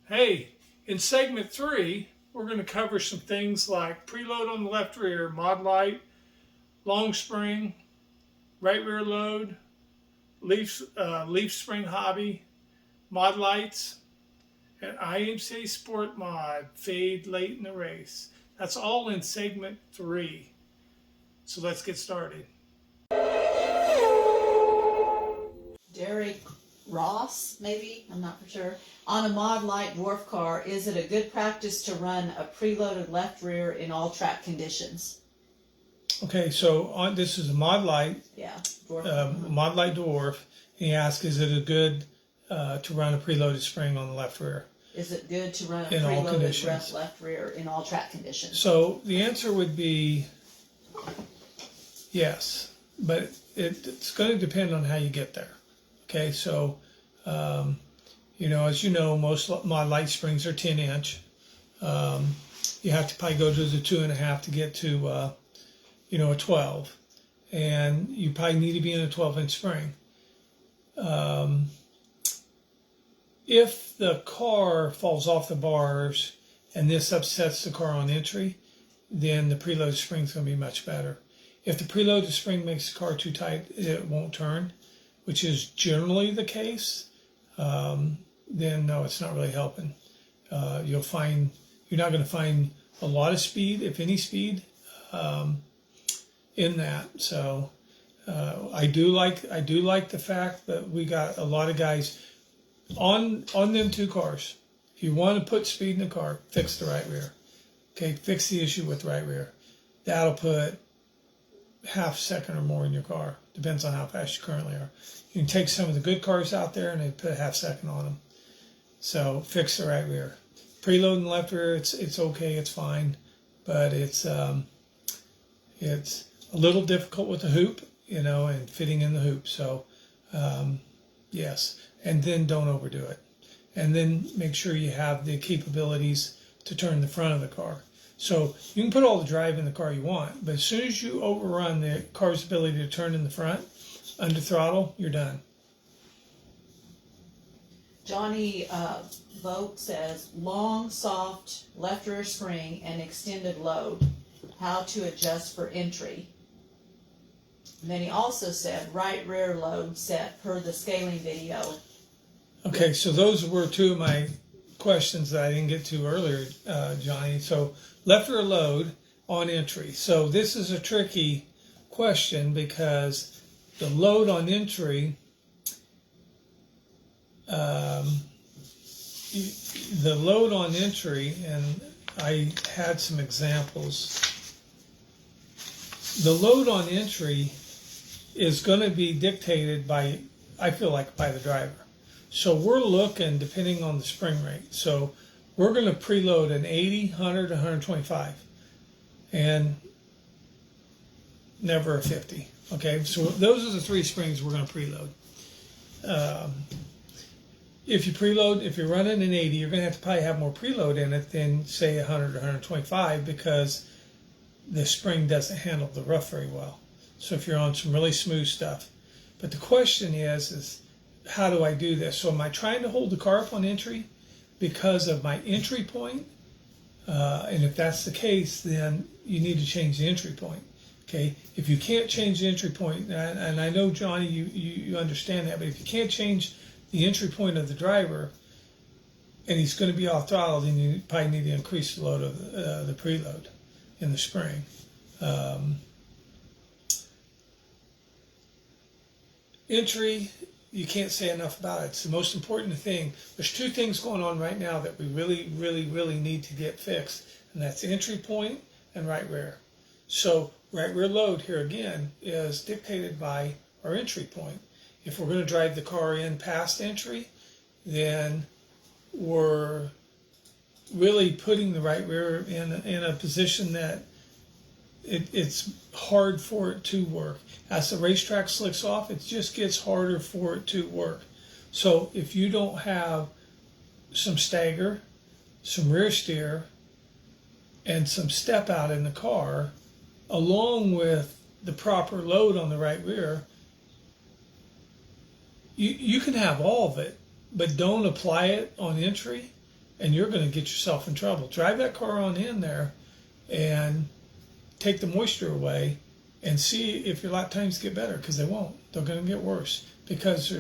Hey, in segment 3, we're going to cover some things like preload on the left rear, Mod Lite, long spring, right rear load, leaf spring hobby, Mod Lites, and IMCA Sportmod, fade late in the race. That's all in segment 3. So let's get started. Derek Ross, maybe, I'm not for sure. On a Mod Lite dwarf car, is it a good practice to run a preloaded left rear in all track conditions? Okay, so this is a Mod Lite, Yeah, dwarf. Mod Lite dwarf. He asked, is it a good to run a preloaded spring on the left rear? Is it good to run a In all preloaded conditions. left rear in all track conditions? So the answer would be yes, but it's going to depend on how you get there. Okay, so as you know, most Mod Lite springs are 10-inch. You have to probably go to the 2.5 to get to a 12, and you probably need to be in a 12-inch spring. If the car falls off the bars and this upsets the car on entry, then the preloaded spring is going to be much better. If the preloaded spring makes the car too tight, it won't turn, which is generally the case. Then no, it's not really helping. You'll find you're not going to find a lot of speed, if any speed, in that. So I do like the fact that we got a lot of guys on them two cars. If you want to put speed in the car, fix the right rear. Okay, fix the issue with the right rear. That'll put half a second or more in your car. Depends on how fast you currently are. You can take some of the good cars out there and they put a half second on them. So fix the right rear. Preloading left rear, it's okay, it's fine, but it's a little difficult with the hoop, and fitting in the hoop. So yes, and then don't overdo it, and then make sure you have the capabilities to turn the front of the car. So you can put all the drive in the car you want, but as soon as you overrun the car's ability to turn in the front, under throttle, you're done. Johnny Vogt says, long, soft left rear spring and extended load. How to adjust for entry. And then he also said, right rear load set per the scaling video. Okay, so those were two of my questions that I didn't get to earlier, Johnny. So left rear load on entry. So this is a tricky question because the load on entry, and I had some examples. The load on entry is going to be dictated by, I feel like, by the driver. So we're looking, depending on the spring rate. So we're going to preload an 80, 100, 125, and never a 50. Okay, so those are the three springs we're going to preload. If you're running an 80, you're going to have to probably have more preload in it than, say, 100 or 125 because the spring doesn't handle the rough very well. So if you're on some really smooth stuff. But the question is how do I do this? So am I trying to hold the car up on entry because of my entry point? And if that's the case, then you need to change the entry point. Okay, if you can't change the entry point, and I know, Johnny, you understand that, but if you can't change the entry point of the driver and he's going to be off throttle, then you probably need to increase the load of the preload in the spring. Entry, you can't say enough about it. It's the most important thing. There's two things going on right now that we really, really, really need to get fixed, and that's entry point and right rear. So right rear load here again is dictated by our entry point. If we're going to drive the car in past entry, then we're really putting the right rear in a position that it's hard for it to work. As the racetrack slicks off, it just gets harder for it to work. So if you don't have some stagger, some rear steer, and some step out in the car, along with the proper load on the right rear, you can have all of it, but don't apply it on entry, and you're going to get yourself in trouble. Drive that car on in there and take the moisture away and see if your lap times get better, because they won't. They're going to get worse because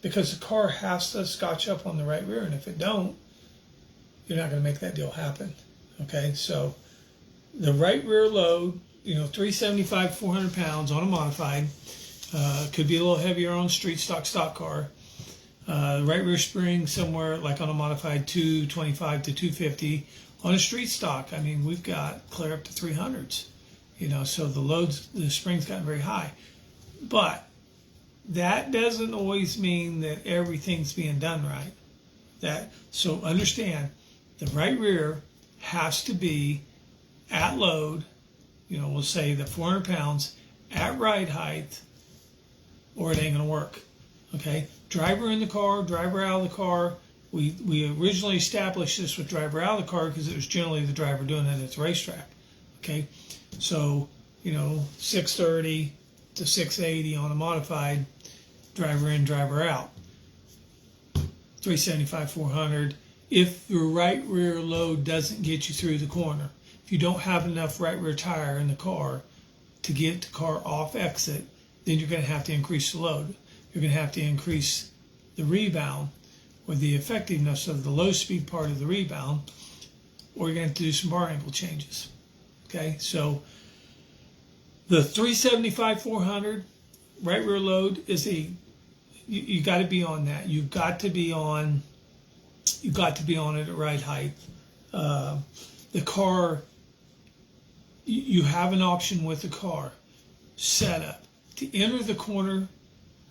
the car has to scotch up on the right rear, and if it don't, you're not going to make that deal happen. Okay, so the right rear load, 375, 400 pounds on a modified, could be a little heavier on a street stock car. Right rear spring somewhere like on a modified 225 to 250. On a street stock, I mean, we've got clear up to 300s. So the spring's gotten very high. But that doesn't always mean that everything's being done right. So understand, the right rear has to be at load, we'll say the 400 pounds at ride height, or it ain't gonna work. Okay, driver in the car, driver out of the car. We originally established this with driver out of the car because it was generally the driver doing it at the racetrack. Okay, so 630 to 680 on a modified, driver in, driver out. 375, 400. If your right rear load doesn't get you through the corner, if you don't have enough right rear tire in the car to get the car off exit, then you're going to have to increase the load. You're going to have to increase the rebound or the effectiveness of the low speed part of the rebound, or you're going to have to do some bar angle changes. Okay, so the 375, 400 right rear load is you got to be on that. You've got to be on it at ride height. The car, you have an option with the car setup to enter the corner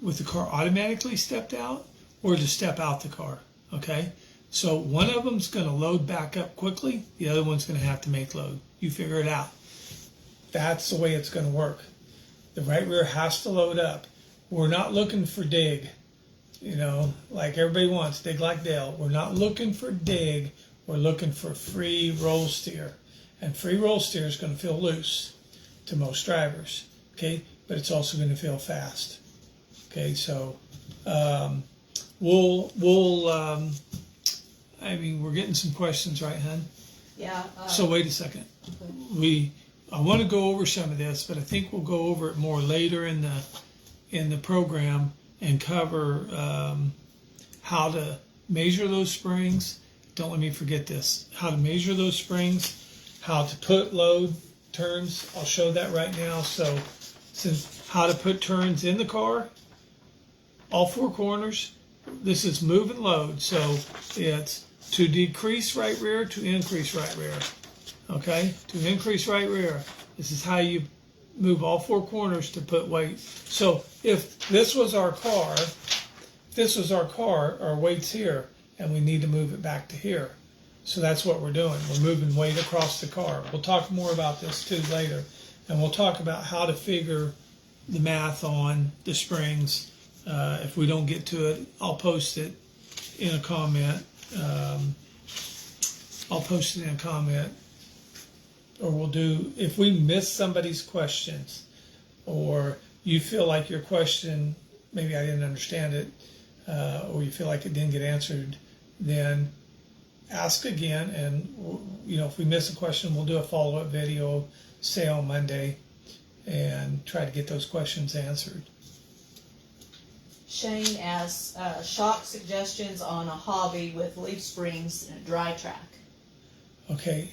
with the car automatically stepped out, or to step out the car. Okay, so one of them's going to load back up quickly, the other one's going to have to make load. You figure it out. That's the way it's going to work. The right rear has to load up. We're not looking for dig, like everybody wants, dig like Dale. We're not looking for dig. We're looking for free roll steer. And free roll steer is going to feel loose to most drivers, okay? But it's also going to feel fast, okay? So we're getting some questions, right, hon? Yeah. So wait a second. Okay. I want to go over some of this, but I think we'll go over it more later in the program and cover how to measure those springs. Don't let me forget this. How to measure those springs, how to put load turns. I'll show that right now. So how to put turns in the car, all four corners. This is move and load. So it's to decrease right rear, to increase right rear. Okay, to increase right rear. This is how you move all four corners to put weight. So if this was our car, our weight's here, and we need to move it back to here. So that's what we're doing. We're moving weight across the car. We'll talk more about this too later, and we'll talk about how to figure the math on the springs. If we don't get to it, I'll post it in a comment. Or we'll do, if we miss somebody's questions, or you feel like your question, maybe I didn't understand it, or you feel like it didn't get answered, then ask again. And, if we miss a question, we'll do a follow-up video, say on Monday, and try to get those questions answered. Shane asks, shock suggestions on a hobby with leaf springs and a dry track. Okay,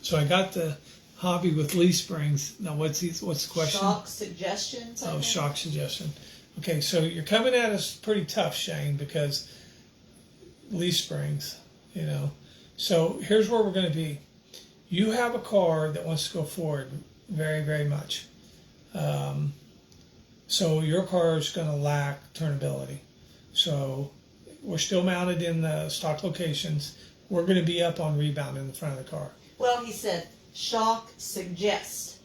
so I got the hobby with leaf springs. Now what's the question? Shock suggestions? Oh, shock suggestion. Okay, so you're coming at us pretty tough, Shane, because leaf springs, So here's where we're going to be. You have a car that wants to go forward very, very much. So your car is going to lack turnability. So we're still mounted in the stock locations. We're going to be up on rebound in the front of the car. Well, he said shock suggest,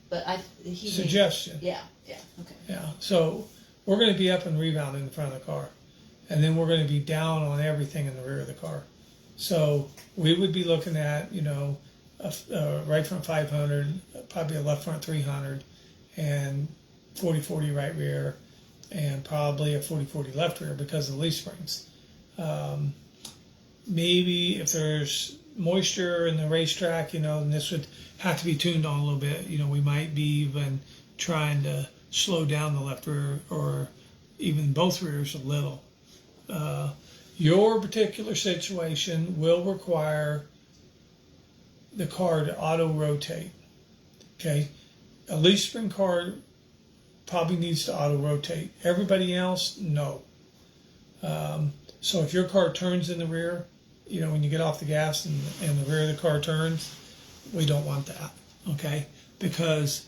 but suggestion. Yeah, okay. Yeah, so we're going to be up and rebound in the front of the car, and then we're going to be down on everything in the rear of the car. So we would be looking at, a right front 500, probably a left front 300, and 40-40 right rear, and probably a 40-40 left rear because of the leaf springs. maybe if there's moisture in the racetrack, then this would have to be tuned on a little bit. We might be even trying to slow down the left rear or even both rears a little. Your particular situation will require the car to auto rotate. Okay, a leaf spring car probably needs to auto rotate. Everybody else, no. So if your car turns in the rear, when you get off the gas and the rear of the car turns, we don't want that. Okay, because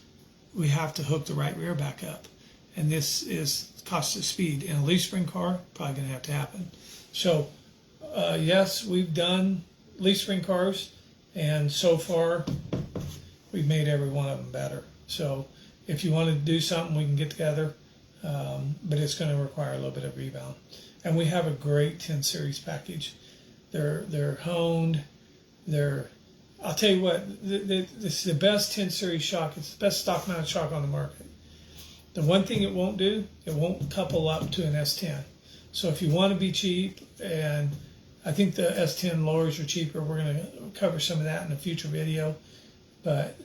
we have to hook the right rear back up, and this is cost of speed. In a leaf spring car, probably going to have to happen. So yes, we've done leaf spring cars, and so far we've made every one of them better. So if you want to do something, we can get together, but it's going to require a little bit of rebound. And we have a great 10 series package. They're honed. I'll tell you what, this is the best 10 series shock. It's the best stock mounted shock on the market. The one thing it won't do, it won't couple up to an S10. So if you want to be cheap, and I think the S10 lowers are cheaper, we're going to cover some of that in a future video, but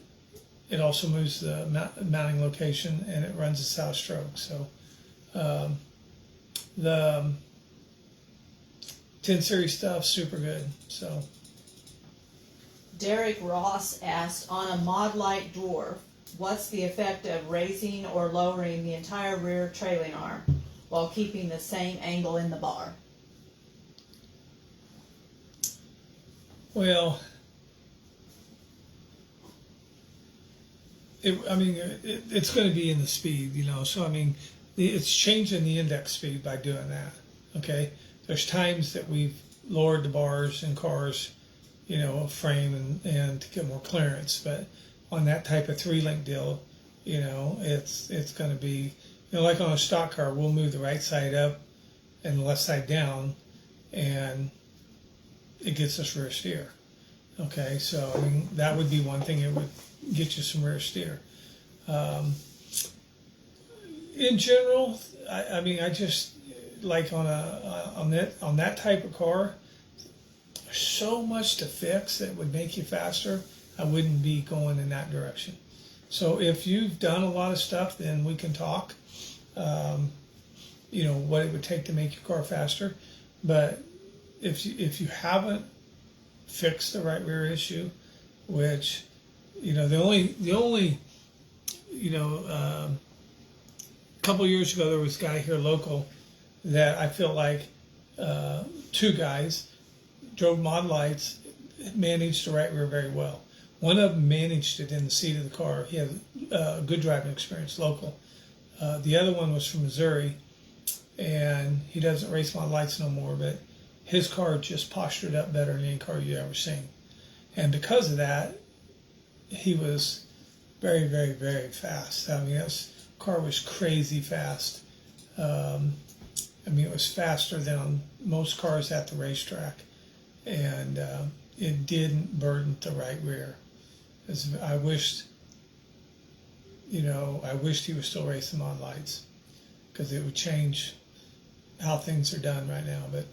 it also moves the mounting location, and it runs a south stroke. So the 10 series stuff, super good. So Derek Ross asked, on a Mod Lite Dwarf, what's the effect of raising or lowering the entire rear trailing arm while keeping the same angle in the bar? Well, it's going to be in the speed, So it's changing the index speed by doing that. Okay, there's times that we've lowered the bars in cars, frame and to get more clearance, but on that type of 3-link deal, it's going to be, like on a stock car, we'll move the right side up and the left side down, and it gets us rear steer. Okay, so that would be one thing. It would get you some rear steer. In general, I just like on that type of car, there's so much to fix that would make you faster. I wouldn't be going in that direction. So if you've done a lot of stuff, then we can talk. What it would take to make your car faster. But if you haven't fixed the right rear issue, which the only couple of years ago there was a guy here local that I feel like two guys drove Mod Lites, managed the right rear very well. One of them managed it in the seat of the car. He had good driving experience, local. The other one was from Missouri, and he doesn't race Mod Lites no more, but his car just postured up better than any car you've ever seen. And because of that, he was very, very, very fast. His car was crazy fast. It was faster than on most cars at the racetrack. And it didn't burden the right rear. I wished he was still racing Mod Lites, because it would change how things are done right now. But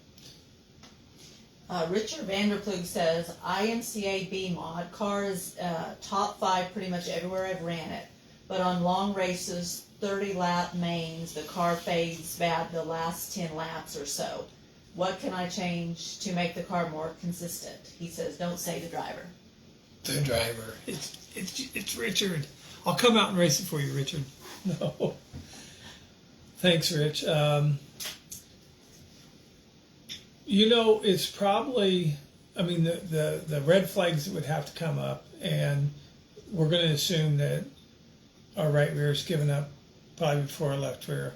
Richard Vanderplug says, IMCA Mod car is top 5 pretty much everywhere I've ran it, but on long races, 30-lap mains, the car fades bad the last 10 laps or so. What can I change to make the car more consistent? He says, don't say the driver. The driver. It's Richard. I'll come out and race it for you, Richard. No. Thanks, Rich. It's probably, the red flags that would have to come up, and we're going to assume that our right rear is given up probably before our left rear.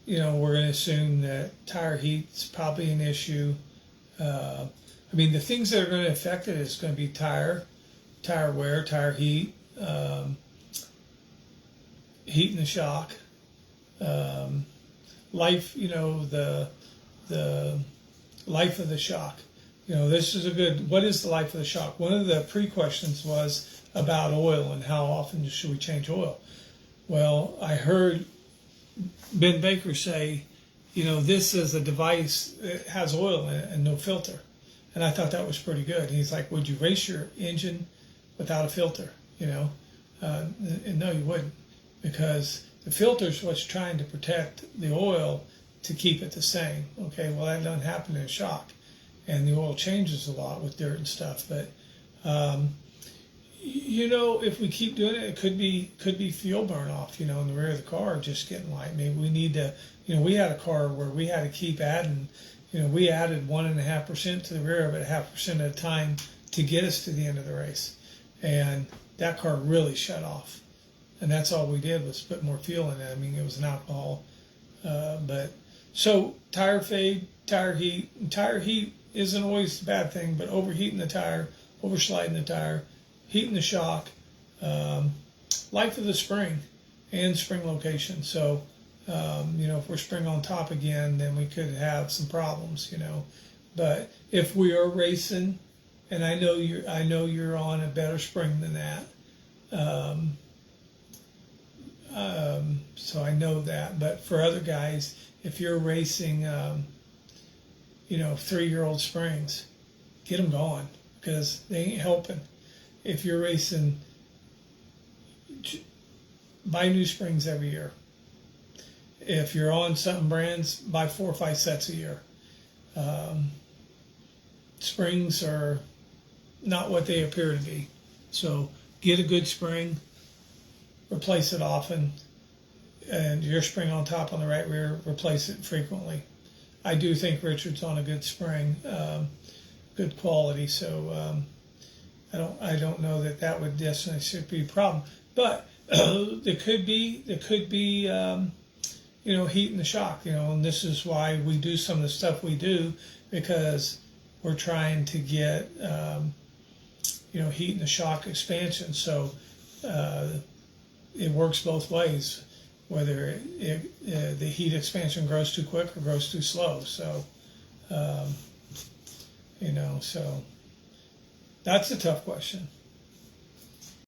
We're going to assume that tire heat's probably an issue. The things that are going to affect it is going to be tire wear, tire heat, heat in the shock, life, the life of the shock. This is what is the life of the shock? One of the pre-questions was about oil and how often should we change oil. Well, I heard Ben Baker say this is a device that has oil in it and no filter. And I thought that was pretty good. He's like, would you race your engine without a filter? And no, you wouldn't, because the filter is what's trying to protect the oil to keep it the same. Okay, well, that doesn't happen in a shock, and the oil changes a lot with dirt and stuff. But if we keep doing it, it could be fuel burn off. In the rear of the car, just getting light. Maybe we need to. We had a car where we had to keep adding. We added 1.5% to the rear of it, 0.5% at a time to get us to the end of the race, and that car really shut off. And that's all we did was put more fuel in it. I mean, it was an alcohol, so tire fade, tire heat. And tire heat isn't always a bad thing, but overheating the tire, oversliding the tire, heating the shock, life of the spring, and spring location. So, if we're spring on top again, then we could have some problems. But if we are racing, and I know you're on a better spring than that. So I know that. But for other guys, if you're racing, 3-year-old springs, get them going, because they ain't helping. If you're racing, buy new springs every year. If you're on something brands, buy 4 or 5 sets a year. Springs are not what they appear to be. So get a good spring, replace it often, and your spring on top on the right rear, replace it frequently. I do think Richard's on a good spring, good quality. So I don't know that would necessarily be a problem, but there could be heat in the shock. And this is why we do some of the stuff we do, because we're trying to get heat in the shock expansion. So it works both ways, whether the heat expansion grows too quick or grows too slow. So, so that's a tough question.